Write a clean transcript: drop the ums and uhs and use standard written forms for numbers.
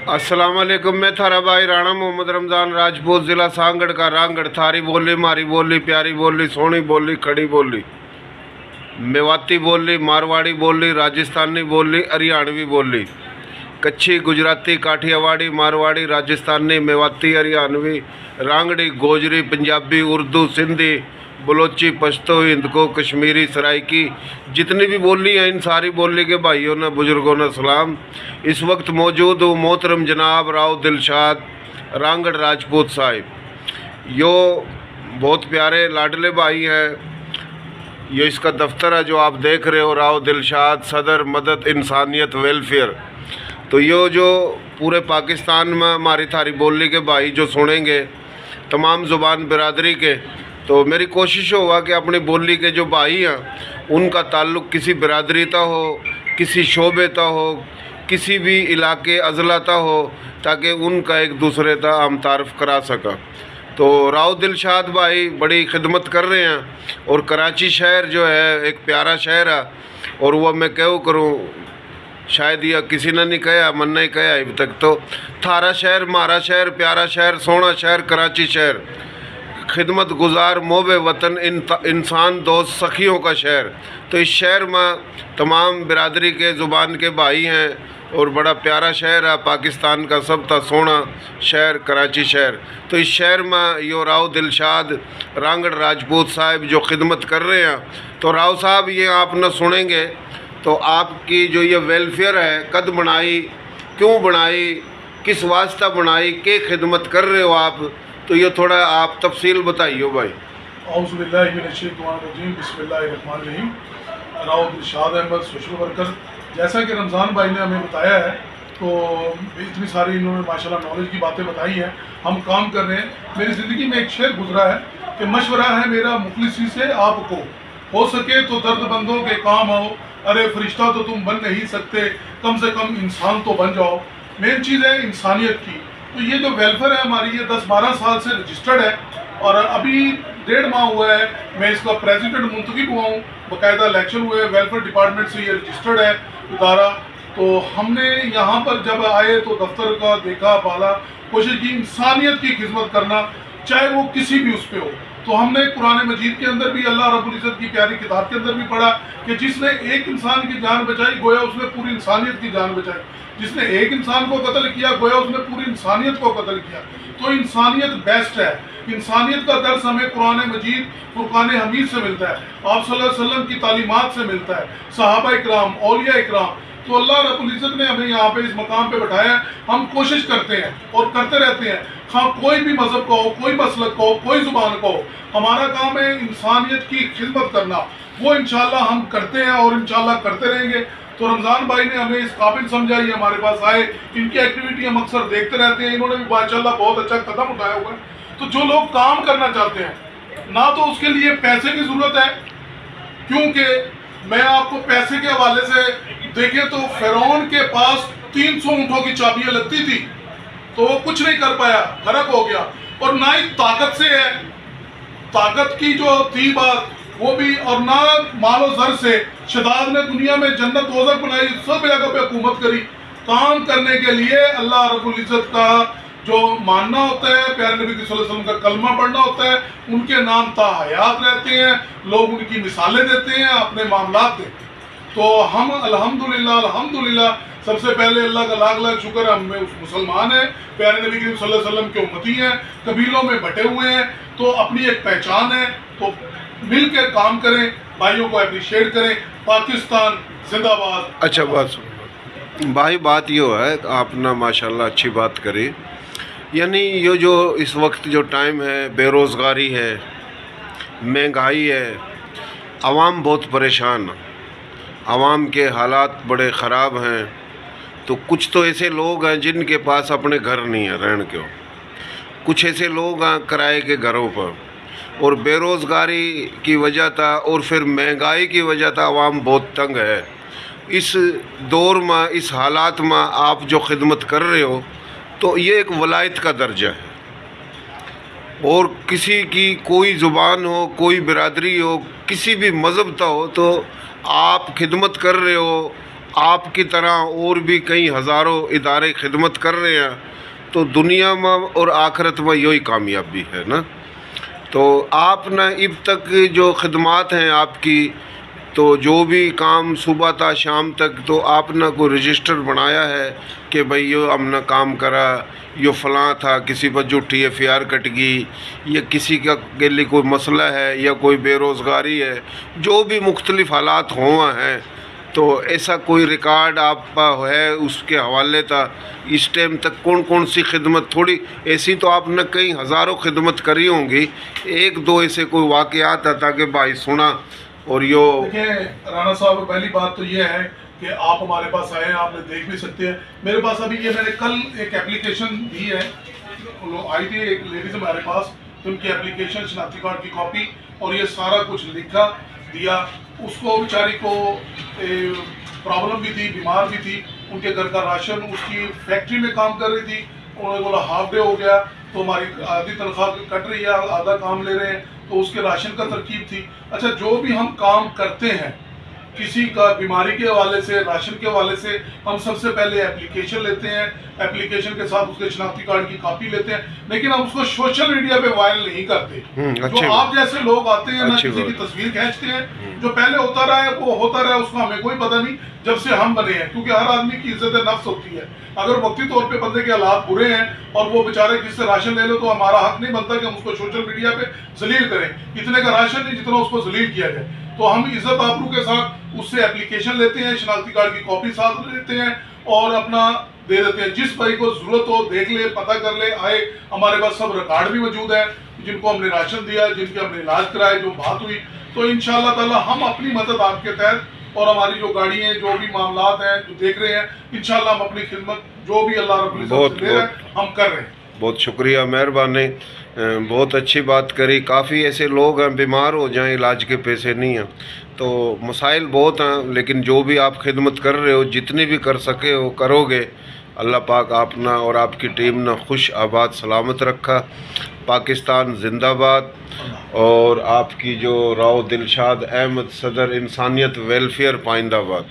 अस्सलाम वालेकुम। मैं थारा भाई राणा मोहम्मद रमज़ान राजपूत, ज़िला सांगड़ का रांगड़। थारी बोली, मारी बोली, प्यारी बोली, सोनी बोली, खड़ी बोली, मेवाती बोली, मारवाड़ी बोली, राजस्थानी बोली, हरियाणवी बोली, कच्छी, गुजराती, काठियावाड़ी, मारवाड़ी, राजस्थानी, मेवाती, हरियाणवी, रांगड़ी, गोजरी, पंजाबी, उर्दू, सिंधी, बलोची, पश्तो, हिंदको, कश्मीरी, सराइकी, जितनी भी बोली हैं इन सारी बोली के भाइयों ने, बुजुर्गों ने सलाम। इस वक्त मौजूद हूँ मोहतरम जनाब राव दिलशाद रांगड़ राजपूत साहिब। यो बहुत प्यारे लाडले भाई हैं। ये इसका दफ्तर है जो आप देख रहे हो, राव दिलशाद सदर मदद इंसानियत वेलफेयर। तो यो जो पूरे पाकिस्तान में हमारी थारी बोली के भाई जो सुनेंगे, तमाम ज़ुबान बिरादरी के, तो मेरी कोशिश होगा कि अपनी बोली के जो भाई हैं उनका ताल्लुक़ किसी बिरादरी ता हो, किसी शोबे ता हो, किसी भी इलाके अजला ता हो, ताकि उनका एक दूसरे ता हम तारफ़ करा सका। तो राव दिलशाद भाई बड़ी खिदमत कर रहे हैं और कराची शहर जो है एक प्यारा शहर है, और वह मैं क्यों करूँ, शायद यह किसी ने नहीं कहा, मन नहीं कहा अभी तक। तो थारा शहर, मारा शहर, प्यारा शहर, सोना शहर, कराची शहर, खिदमत गुजार, मोबे वतन, इंसान दोस्त, सखियों का शहर। तो इस शहर में तमाम बिरादरी के ज़ुबान के भाई हैं और बड़ा प्यारा शहर है, पाकिस्तान का सब था सोना शहर कराची शहर। तो इस शहर में यो राव दिलशाद रांगड़ राजपूत साहब जो खिदमत कर रहे हैं। तो राव साहब ये आप न सुनेंगे तो आपकी जो ये वेलफेयर है कद बनाई, क्यों बनाई, किस वास्ता बनाई, के खिदमत कर रहे हो आप, तो ये थोड़ा आप तफसील बताइए भाई। औज़ुबिल्लाहिमिनश्शैतानिर्रजीम, बिस्मिल्लाहिर्रहमानिर्रहीम। राव दिलशाद अहमद सोशल वर्कर, जैसा कि रमज़ान भाई ने हमें बताया है, तो इतनी सारी इन्होंने माशाल्लाह नॉलेज की बातें बताई हैं। हम काम कर रहे हैं। मेरी ज़िंदगी में एक शेर गुजरा है कि मशवरा है मेरा मुखलिसी से आपको, हो सके तो दर्दबंदों के काम आओ, अरे फरिश्ता तो तुम बन नहीं सकते, कम से कम इंसान तो बन जाओ। मेन चीज़ है इंसानियत की। तो ये जो वेलफेयर है हमारी, ये 10-12 साल से रजिस्टर्ड है और अभी 1.5 माह हुआ है मैं इसका प्रेसिडेंट मुंतखब हुआ हूँ, बाकायदा इलेक्शन हुए, वेलफेयर डिपार्टमेंट से ये रजिस्टर्ड है इदारा। तो हमने यहाँ पर जब आए तो दफ्तर का देखा, पाला, कोशिश की इंसानियत की खिदमत करना, चाहे वो किसी भी उस पर हो। तो हमने कुरान मजीद के अंदर भी, अल्लाह रब्बुल इज़्ज़त की प्यारी किताब के अंदर भी पढ़ा कि जिसने एक इंसान की जान बचाई गोया उसने पूरी इंसानियत की जान बचाई, जिसने एक इंसान को कत्ल किया गोया उसने पूरी इंसानियत को कत्ल किया। तो इंसानियत बेस्ट है। इंसानियत का दर्स हमें कुरान मजीद फुरकान हमीद से मिलता है, आप सल्लल्लाहु अलैहि वसल्लम की तालीमात से मिलता है, सहाबा इकराम, औलिया इकराम। तो अल्लाह रब्बुल इज़्ज़त ने हमें यहाँ पे इस मकाम पे बैठाया है। हम कोशिश करते हैं और करते रहते हैं, हाँ कोई भी मजहब का हो, कोई मसलक का हो, कोई ज़ुबान का हो, हमारा काम है इंसानियत की खिदमत करना। वो इंशाल्लाह हम करते हैं और इंशाल्लाह करते रहेंगे। तो रमज़ान भाई ने हमें इस काबिल समझा, ये हमारे पास आए, इनकी एक्टिविटी हम अक्सर देखते रहते हैं। इन्होंने भी माशाल्लाह बहुत अच्छा कदम उठाया हुआ है। तो जो लोग काम करना चाहते हैं ना, तो उसके लिए पैसे की ज़रूरत है, क्योंकि मैं आपको पैसे के हवाले से देखें तो फिरौन के पास 300 ऊँटों की चाबियाँ लगती थी तो वो कुछ नहीं कर पाया, गर्क हो गया। और ना ही ताकत से है, ताकत की जो थी बात वो भी, और ना मालो जर से। शदाद ने दुनिया में जन्नत दोज़ख बनाई, सब जगह पे हुकूमत करी। काम करने के लिए अल्लाह रब्बुल इज़्ज़त का जो मानना होता है, प्यारे नबी सल्लल्लाहु अलैहि वसल्लम का कलमा पढ़ना होता है, उनके नाम ताहयात रहते हैं, लोग उनकी मिसालें देते हैं, अपने मामलात देते हैं। तो हम अल्हम्दुलिल्लाह सबसे पहले अल्लाह का लाख लाख शुक्र है, हम मुसलमान हैं, प्यारे नबी सल्लल्लाहु अलैहि वसल्लम के उम्मती हैं, कबीलों में बटे हुए हैं, तो अपनी एक पहचान है। तो मिल के काम करें, भाइयों को अप्रिशिएट करें। पाकिस्तान जिंदाबाद। अच्छा बात भाई, बात ये है आपने माशाल्लाह अच्छी बात करी। यानी ये जो इस वक्त जो टाइम है, बेरोज़गारी है, महंगाई है, आवाम बहुत परेशान, आवाम के हालात बड़े ख़राब हैं। तो कुछ तो ऐसे लोग हैं जिनके पास अपने घर नहीं है रहने के, कुछ ऐसे लोग हैं किराए के घरों पर, और बेरोज़गारी की वजह था और फिर महंगाई की वजह था आवाम बहुत तंग है। इस दौर में, इस हालात में आप जो खिदमत कर रहे हो, तो ये एक वलायत का दर्जा है। और किसी की कोई ज़ुबान हो, कोई बिरादरी हो, किसी भी मज़हब का हो, तो आप खिदमत कर रहे हो, आपकी तरह और भी कई हज़ारों इदारे खिदमत कर रहे हैं, तो दुनिया में और आखिरत में यही कामयाबी है ना। तो आप ना अब तक जो खिदमात हैं आपकी, तो जो भी काम सुबह था शाम तक, तो आपने कोई रजिस्टर बनाया है कि भाई यो हमने काम करा, यो फ़लाँ था, किसी पर झूठी FIR कट गई, या किसी का के लिए कोई मसला है, या कोई बेरोज़गारी है, जो भी मुख्तलिफ़ हालात हुआ हैं, तो ऐसा कोई रिकॉर्ड आपका है उसके हवाले था इस टाइम तक कौन कौन सी खिदमत? थोड़ी ऐसी तो आपने कई हज़ारों खिदमत करी होंगी, एक दो ऐसे कोई वाक़यात था कि भाई सुना और यो। देखिए राणा साहब, पहली बात तो ये है कि आप हमारे पास आए हैं, आपने देख भी सकते हैं। मेरे पास अभी ये मैंने कल एक एप्लीकेशन दी है, आई थी एक लेडीज हमारे पास, तो उनकी एप्लीकेशन, शनाख्ती कार्ड की कॉपी और ये सारा कुछ लिखा दिया। उसको बेचारी को प्रॉब्लम भी थी, बीमार भी थी, उनके घर का राशन, उसकी फैक्ट्री में काम कर रही थी, उन्होंने बोला हाफ डे हो गया तो हमारी आधी तनख्वाह कट रही है, आधा काम ले रहे हैं, तो उसके राशन का तरकीब थी। अच्छा, जो भी हम काम करते हैं किसी का बीमारी के हवाले से, राशन के हवाले से, हम सबसे पहले एप्लीकेशन लेते हैं, एप्लीकेशन के साथ उसके शनाख्ती कार्ड की कॉपी लेते हैं, लेकिन हम उसको सोशल मीडिया पे वायरल नहीं करते। जो आप जैसे लोग आते हैं ना, किसी की तस्वीर खींचते हैं, जो पहले होता रहा है वो होता रहा है, उसका हमें कोई पता नहीं जब से हम बने हैं, क्योंकि हर आदमी की इज्जत नफ्स होती है। अगर वक्ती तौर पे बंदे के हालात बुरे हैं और वो बेचारे किससे राशन ले लो, तो हमारा हक नहीं बनता कि हम उसको सोशल मीडिया पे जलील करें। इतने का राशन नहीं जितना उसको जलील किया जाए। तो हम इज्जत आबरू के साथ उससे एप्लीकेशन लेते हैं, शनाख्ती कार्ड की कॉपी साथ लेते हैं और अपना दे देते हैं। जिस भाई को जरूरत हो देख ले, पता कर ले, आए। हमारे पास सब रिकॉर्ड भी मौजूद है, जिनको हमने राशन दिया, जिनके हमने इलाज कराए, जो बात हुई। तो इंशाअल्लाह ताला हम अपनी मदद आपके तहत और हमारी जो गाड़ी है, जो भी मामलात हैं, जो देख रहे हैं, इंशाअल्लाह हम अपनी खिदमत जो भी अल्लाह रब्बुल इज्जत से दे रहे हैं हम कर रहे हैं। बहुत शुक्रिया, मेहरबानी, बहुत अच्छी बात करी। काफ़ी ऐसे लोग हैं बीमार हो जाएं, इलाज के पैसे नहीं हैं, तो मसाइल बहुत हैं, लेकिन जो भी आप खिदमत कर रहे हो, जितनी भी कर सके हो करोगे। अल्लाह पाक आपना और आपकी टीम ने खुश आबाद सलामत रखा। पाकिस्तान जिंदाबाद। और आपकी जो राव दिलशाद अहमद सदर इंसानियत वेलफेयर पाइंदाबाद।